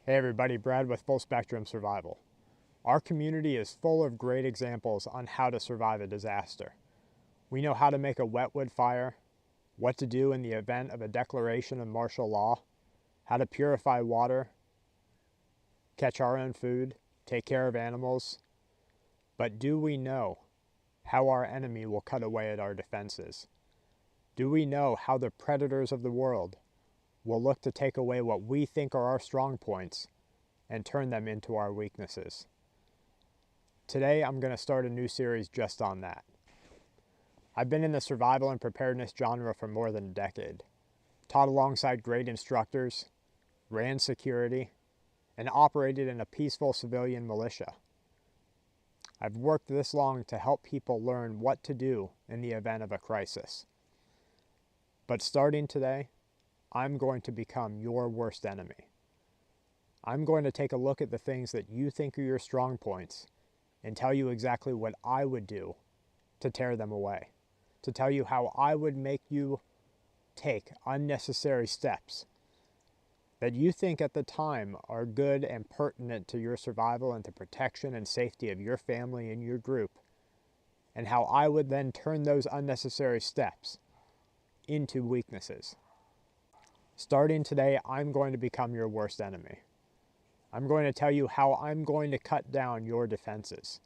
Hey everybody, Brad with Full Spectrum Survival. Our community is full of great examples on how to survive a disaster. We know how to make a wetwood fire, what to do in the event of a declaration of martial law, how to purify water, catch our own food, take care of animals. But do we know how our enemy will cut away at our defenses? Do we know how the predators of the world will look to take away what we think are our strong points and turn them into our weaknesses? Today, I'm going to start a new series just on that. I've been in the survival and preparedness genre for more than a decade, taught alongside great instructors, ran security, and operated in a peaceful civilian militia. I've worked this long to help people learn what to do in the event of a crisis. But starting today, I'm going to become your worst enemy. I'm going to take a look at the things that you think are your strong points and tell you exactly what I would do to tear them away, to tell you how I would make you take unnecessary steps that you think at the time are good and pertinent to your survival and the protection and safety of your family and your group, and how I would then turn those unnecessary steps into weaknesses. Starting today, I'm going to become your worst enemy. I'm going to tell you how I'm going to cut down your defenses,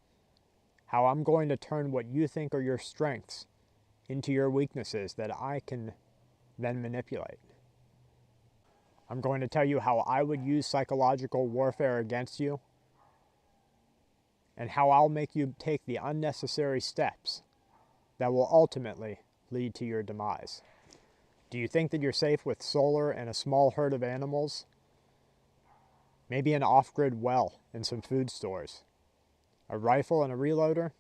how I'm going to turn what you think are your strengths into your weaknesses that I can then manipulate. I'm going to tell you how I would use psychological warfare against you, and how I'll make you take the unnecessary steps that will ultimately lead to your demise. Do you think that you're safe with solar and a small herd of animals? Maybe an off-grid well and some food stores. A rifle and a reloader?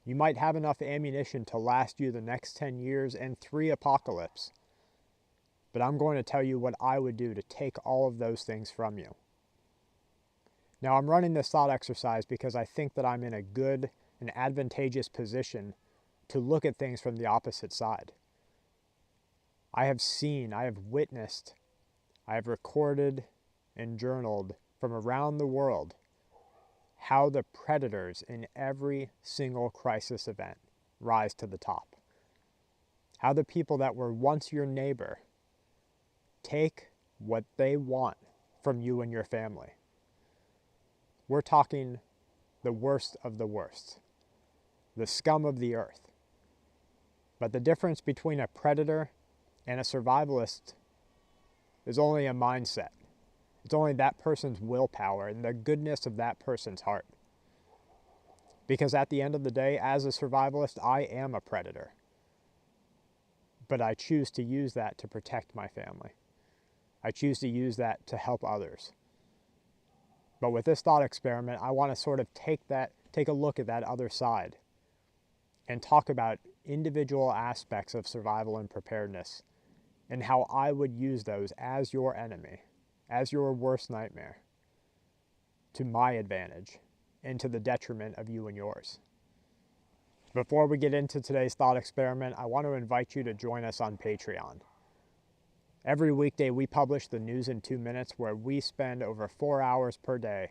You might have enough ammunition to last you the next 10 years and 3 apocalypses. But I'm going to tell you what I would do to take all of those things from you. Now, I'm running this thought exercise because I think that I'm in a good and advantageous position to look at things from the opposite side. I have seen, I have witnessed, I have recorded and journaled from around the world how the predators in every single crisis event rise to the top. How the people that were once your neighbor take what they want from you and your family. We're talking the worst of the worst, the scum of the earth. But the difference between a predator and a survivalist is only a mindset. It's only that person's willpower and the goodness of that person's heart. Because at the end of the day, as a survivalist, I am a predator. But I choose to use that to protect my family. I choose to use that to help others. But with this thought experiment, I want to sort of take a look at that other side and talk about individual aspects of survival and preparedness and how I would use those as your enemy, as your worst nightmare, to my advantage and to the detriment of you and yours. Before we get into today's thought experiment, I want to invite you to join us on Patreon. Every weekday we publish the News in 2 Minutes, where we spend over 4 hours per day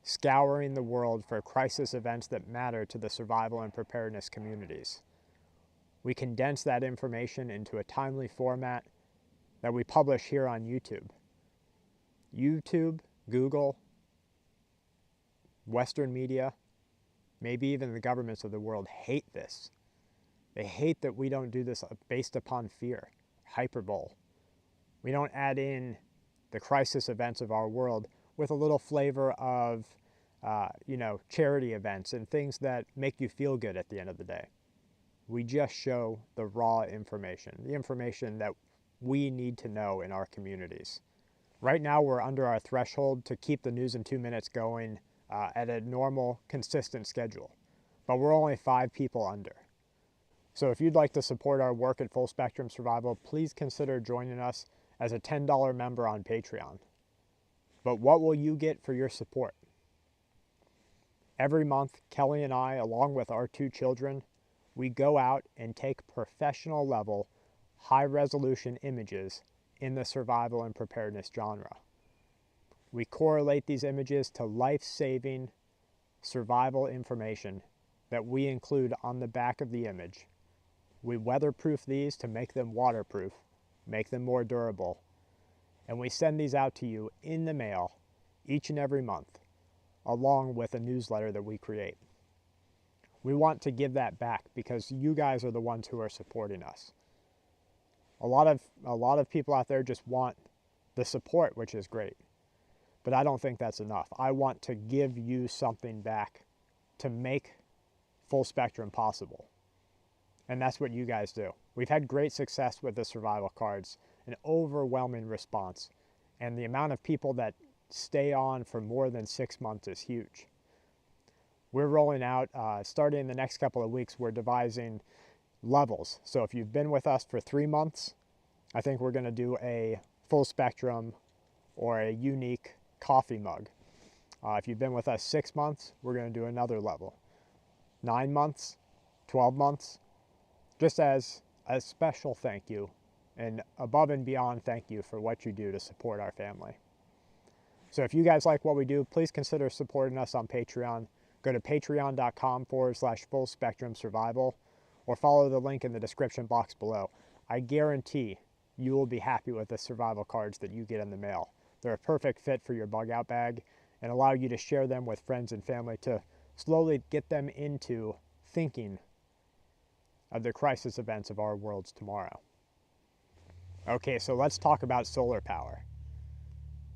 scouring the world for crisis events that matter to the survival and preparedness communities. We condense that information into a timely format that we publish here on YouTube. YouTube, Google, Western media, maybe even the governments of the world hate this. They hate that we don't do this based upon fear, hyperbole. We don't add in the crisis events of our world with a little flavor of, charity events and things that make you feel good at the end of the day. We just show the raw information, the information that we need to know in our communities. Right now, we're under our threshold to keep the News in 2 Minutes going at a normal, consistent schedule, but we're only 5 people under. So if you'd like to support our work at Full Spectrum Survival, please consider joining us as a $10 member on Patreon. But what will you get for your support? Every month, Kelly and I, along with our 2 children, we go out and take professional level, high resolution images in the survival and preparedness genre. We correlate these images to life-saving survival information that we include on the back of the image. We weatherproof these to make them waterproof, make them more durable, and we send these out to you in the mail each and every month, along with a newsletter that we create. We want to give that back because you guys are the ones who are supporting us. A lot of people out there just want the support, which is great, but I don't think that's enough. I want to give you something back to make full spectrum possible. And that's what you guys do. We've had great success with the survival cards, an overwhelming response, and the amount of people that stay on for more than 6 months is huge. We're rolling out, starting in the next couple of weeks, we're devising levels. So if you've been with us for 3 months, I think we're gonna do a full spectrum or a unique coffee mug. If you've been with us 6 months, we're gonna do another level. 9 months, 12 months, just as a special thank you and above and beyond thank you for what you do to support our family. So if you guys like what we do, please consider supporting us on Patreon. Go to patreon.com/full spectrum survival or follow the link in the description box below. I guarantee you will be happy with the survival cards that you get in the mail. They're a perfect fit for your bug out bag and allow you to share them with friends and family to slowly get them into thinking of the crisis events of our worlds tomorrow. Okay, so let's talk about solar power.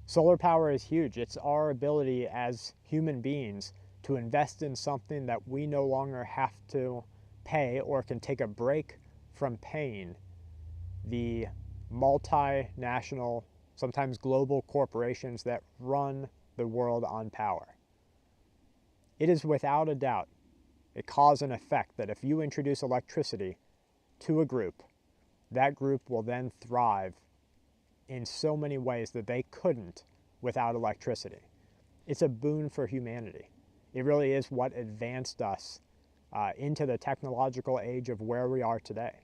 Solar power is huge. It's our ability as human beings to invest in something that we no longer have to pay or can take a break from paying the multinational, sometimes global corporations that run the world on power. It is without a doubt a cause and effect that if you introduce electricity to a group, that group will then thrive in so many ways that they couldn't without electricity. It's a boon for humanity. It really is what advanced us into the technological age of where we are today.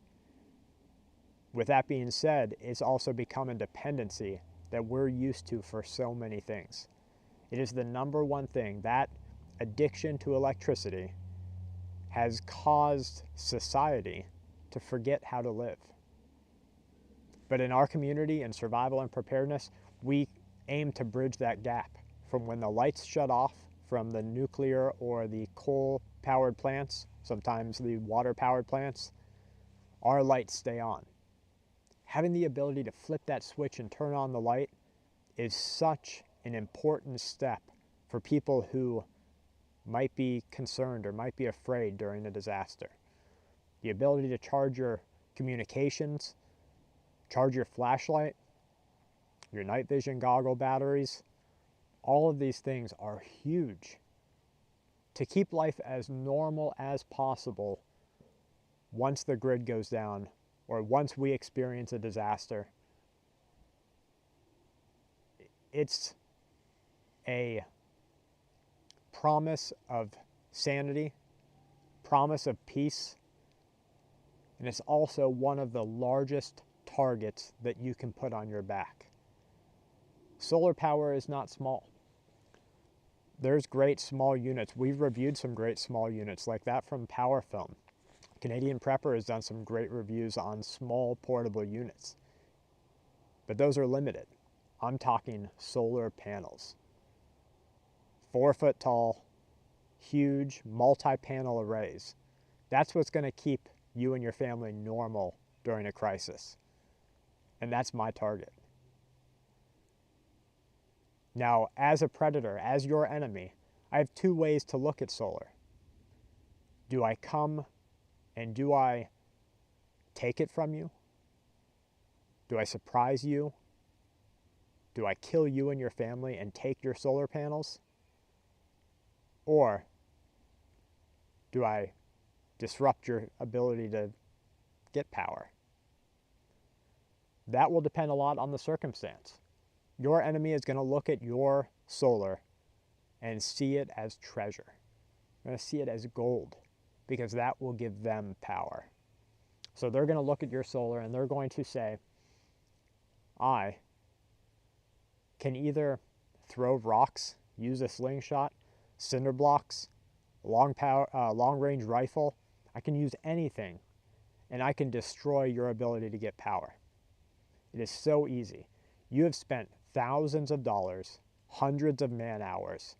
With that being said, it's also become a dependency that we're used to for so many things. It is the number one thing. That addiction to electricity has caused society to forget how to live. But in our community, in survival and preparedness, we aim to bridge that gap from when the lights shut off from the nuclear or the coal-powered plants, sometimes the water-powered plants, our lights stay on. Having the ability to flip that switch and turn on the light is such an important step for people who might be concerned or might be afraid during a disaster. The ability to charge your communications, charge your flashlight, your night vision goggle batteries, all of these things are huge to keep life as normal as possible once the grid goes down or once we experience a disaster. It's a promise of sanity, promise of peace, and it's also one of the largest targets that you can put on your back. Solar power is not small. There's great small units. We've reviewed some great small units like that from Power Film. Canadian Prepper has done some great reviews on small portable units, but those are limited. I'm talking solar panels. 4 foot tall, huge multi-panel arrays. That's what's going to keep you and your family normal during a crisis. And that's my target. Now, as a predator, as your enemy, I have 2 ways to look at solar. Do I come and do I take it from you? Do I surprise you? Do I kill you and your family and take your solar panels? Or do I disrupt your ability to get power? That will depend a lot on the circumstance. Your enemy is going to look at your solar and see it as treasure. They're going to see it as gold because that will give them power. So they're going to look at your solar and they're going to say, I can either throw rocks, use a slingshot, cinder blocks, long-range rifle. I can use anything, and I can destroy your ability to get power. It is so easy. You have spent thousands of dollars, hundreds of man hours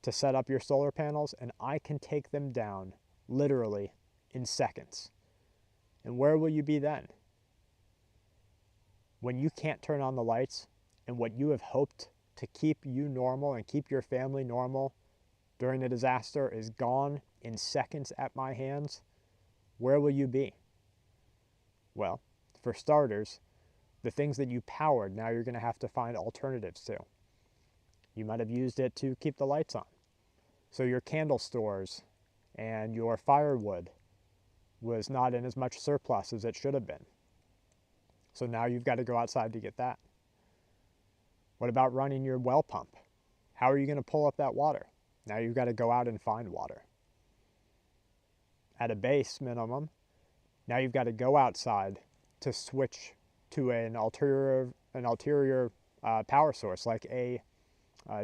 to set up your solar panels, and I can take them down literally in seconds. And where will you be then? When you can't turn on the lights and what you have hoped to keep you normal and keep your family normal during a disaster is gone in seconds at my hands, where will you be? Well, for starters, the things that you powered, now you're going to have to find alternatives to. You might have used it to keep the lights on. So your candle stores and your firewood was not in as much surplus as it should have been. So now you've got to go outside to get that. What about running your well pump? How are you going to pull up that water? Now you've got to go out and find water. At a base minimum, now you've got to go outside to switch to an ulterior power source like a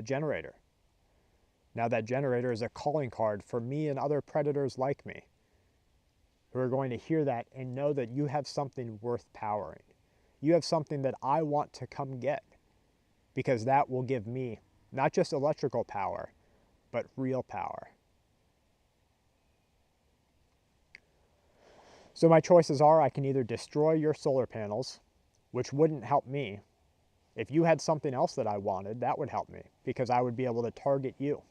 generator. Now that generator is a calling card for me and other predators like me who are going to hear that and know that you have something worth powering. You have something that I want to come get, because that will give me not just electrical power, but real power. So my choices are, I can either destroy your solar panels, which wouldn't help me. If you had something else that I wanted, that would help me, because I would be able to target you.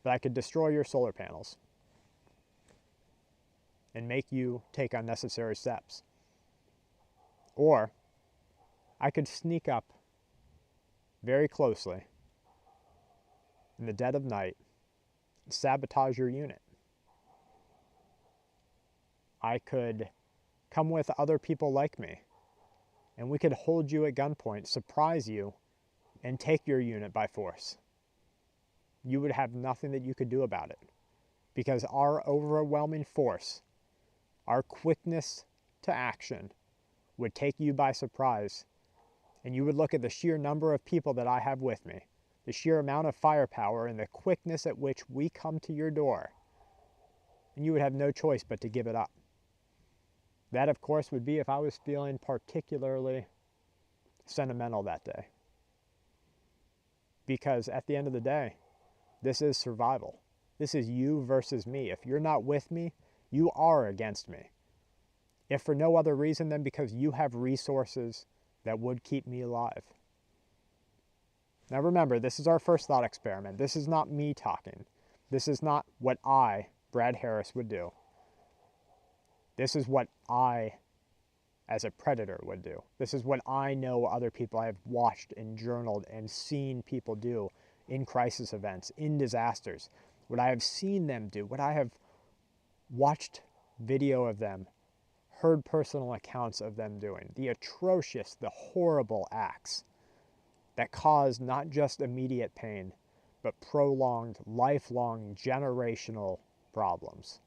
But I could destroy your solar panels and make you take unnecessary steps. Or I could sneak up very closely in the dead of night and sabotage your unit. I could come with other people like me, and we could hold you at gunpoint, surprise you, and take your unit by force. You would have nothing that you could do about it, because our overwhelming force, our quickness to action, would take you by surprise, and you would look at the sheer number of people that I have with me, the sheer amount of firepower and the quickness at which we come to your door, and you would have no choice but to give it up. That, of course, would be if I was feeling particularly sentimental that day. Because at the end of the day, this is survival. This is you versus me. If you're not with me, you are against me. If for no other reason than because you have resources that would keep me alive. Now remember, this is our first thought experiment. This is not me talking. This is not what I, Brad Harris, would do. This is what I, as a predator, would do. This is what I know other people I have watched and journaled and seen people do in crisis events, in disasters. What I have seen them do, what I have watched video of them, heard personal accounts of them doing, the atrocious, the horrible acts that cause not just immediate pain, but prolonged, lifelong, generational problems.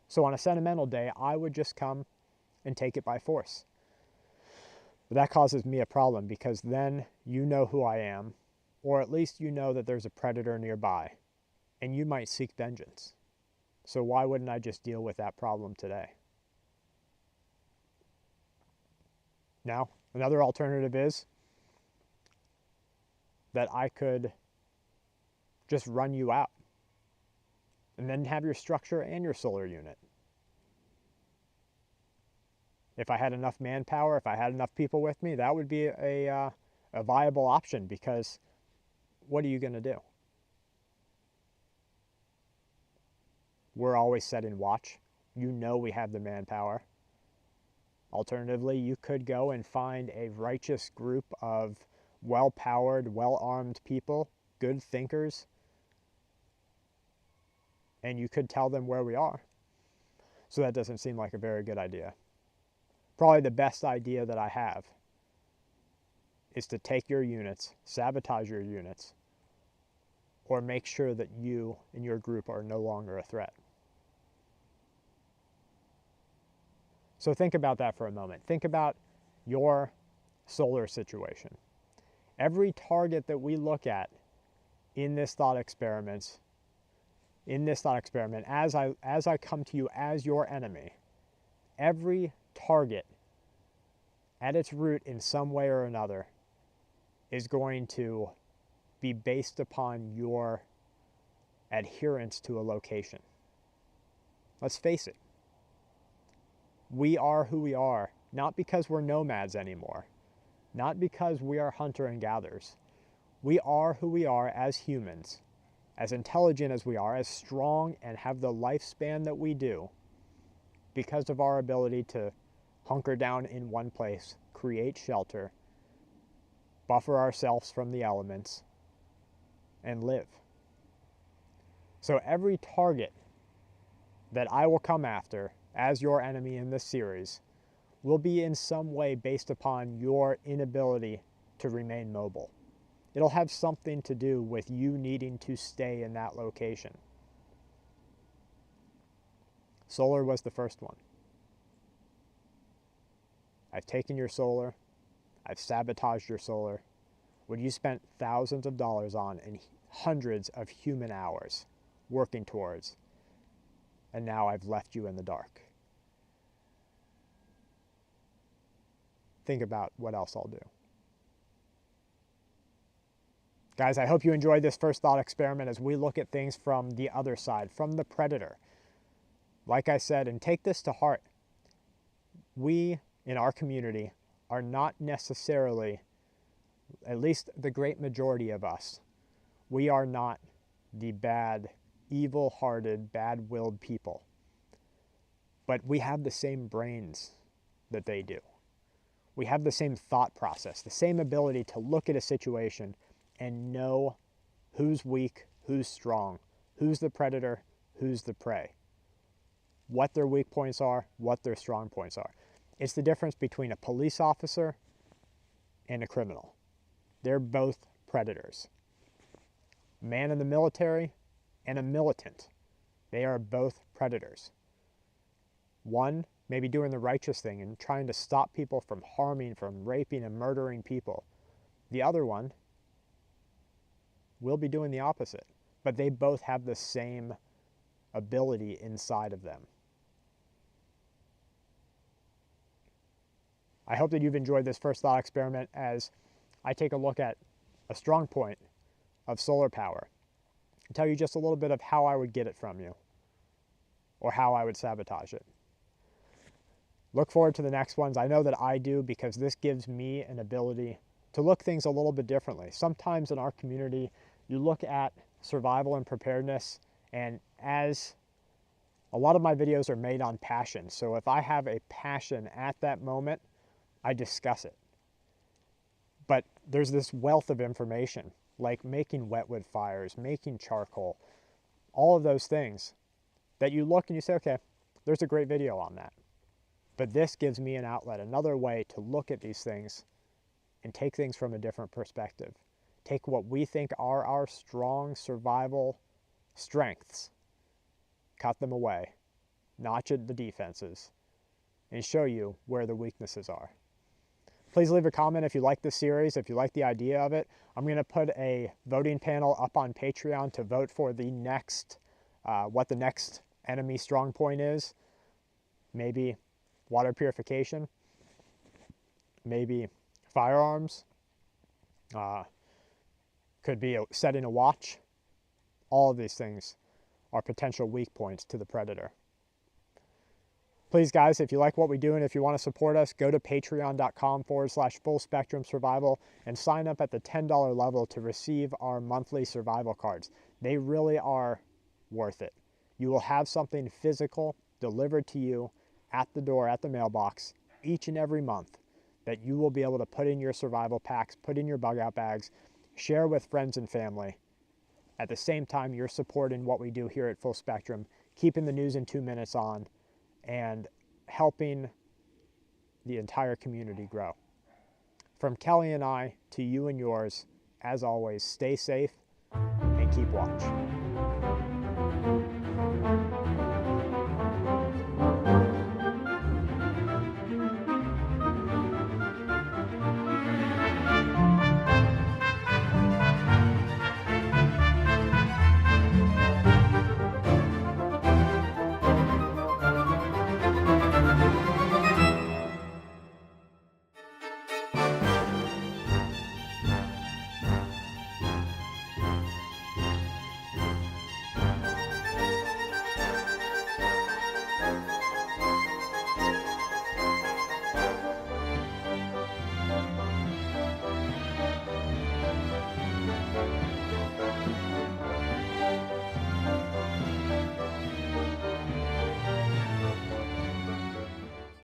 So on a sentimental day, I would just come and take it by force. But that causes me a problem, because then you know who I am, or at least you know that there's a predator nearby, and you might seek vengeance. So why wouldn't I just deal with that problem today? Now, another alternative is that I could just run you out and then have your structure and your solar unit. If I had enough manpower, if I had enough people with me, that would be a viable option, because what are you going to do? We're always setting watch. You know we have the manpower. Alternatively, you could go and find a righteous group of well-powered, well-armed people, good thinkers, and you could tell them where we are. So that doesn't seem like a very good idea. Probably the best idea that I have is to take your units, sabotage your units, or make sure that you and your group are no longer a threat. So think about that for a moment. Think about your solar situation. Every target that we look at in this thought experiment, as I come to you as your enemy, every target at its root in some way or another is going to be based upon your adherence to a location. Let's face it. We are who we are, not because we're nomads anymore, not because we are hunter and gatherers. We are who we are as humans, as intelligent as we are, as strong and have the lifespan that we do, because of our ability to hunker down in one place, create shelter, buffer ourselves from the elements, and live. So every target that I will come after as your enemy in this series will be in some way based upon your inability to remain mobile. It'll have something to do with you needing to stay in that location. Solar was the first one. I've taken your solar, I've sabotaged your solar, what you spent thousands of dollars on and hundreds of human hours working towards, and now I've left you in the dark. Think about what else I'll do. Guys, I hope you enjoyed this first thought experiment as we look at things from the other side, from the predator. Like I said, and take this to heart, we in our community are not necessarily, at least the great majority of us, we are not the bad, evil-hearted, bad-willed people. But we have the same brains that they do. We have the same thought process, the same ability to look at a situation and know who's weak, who's strong, who's the predator, who's the prey, what their weak points are, what their strong points are. It's the difference between a police officer and a criminal. They're both predators. A man in the military and a militant. They are both predators. One may be doing the righteous thing and trying to stop people from harming, from raping and murdering people. The other one will be doing the opposite. But they both have the same ability inside of them. I hope that you've enjoyed this first thought experiment as I take a look at a strong point of solar power and tell you just a little bit of how I would get it from you or how I would sabotage it. Look forward to the next ones. I know that I do, because this gives me an ability to look things a little bit differently. Sometimes in our community, you look at survival and preparedness, and as a lot of my videos are made on passion. So if I have a passion at that moment, I discuss it. But there's this wealth of information, like making wetwood fires, making charcoal, all of those things that you look and you say, okay, there's a great video on that. But this gives me an outlet, another way to look at these things and take things from a different perspective. Take what we think are our strong survival strengths, cut them away, notch at the defenses, and show you where the weaknesses are. Please leave a comment if you like this series, if you like the idea of it. I'm going to put a voting panel up on Patreon to vote for the next, what the next enemy strong point is. Maybe water purification, maybe firearms, could be setting a watch. All of these things are potential weak points to the predator. Please, guys, if you like what we do and if you want to support us, go to patreon.com/full-spectrum-survival and sign up at the $10 level to receive our monthly survival cards. They really are worth it. You will have something physical delivered to you at the door, at the mailbox, each and every month that you will be able to put in your survival packs, put in your bug out bags, share with friends and family. At the same time, you're supporting what we do here at Full Spectrum, keeping the news in 2 minutes on, and helping the entire community grow. From Kelly and I to you and yours, as always, stay safe and keep watch.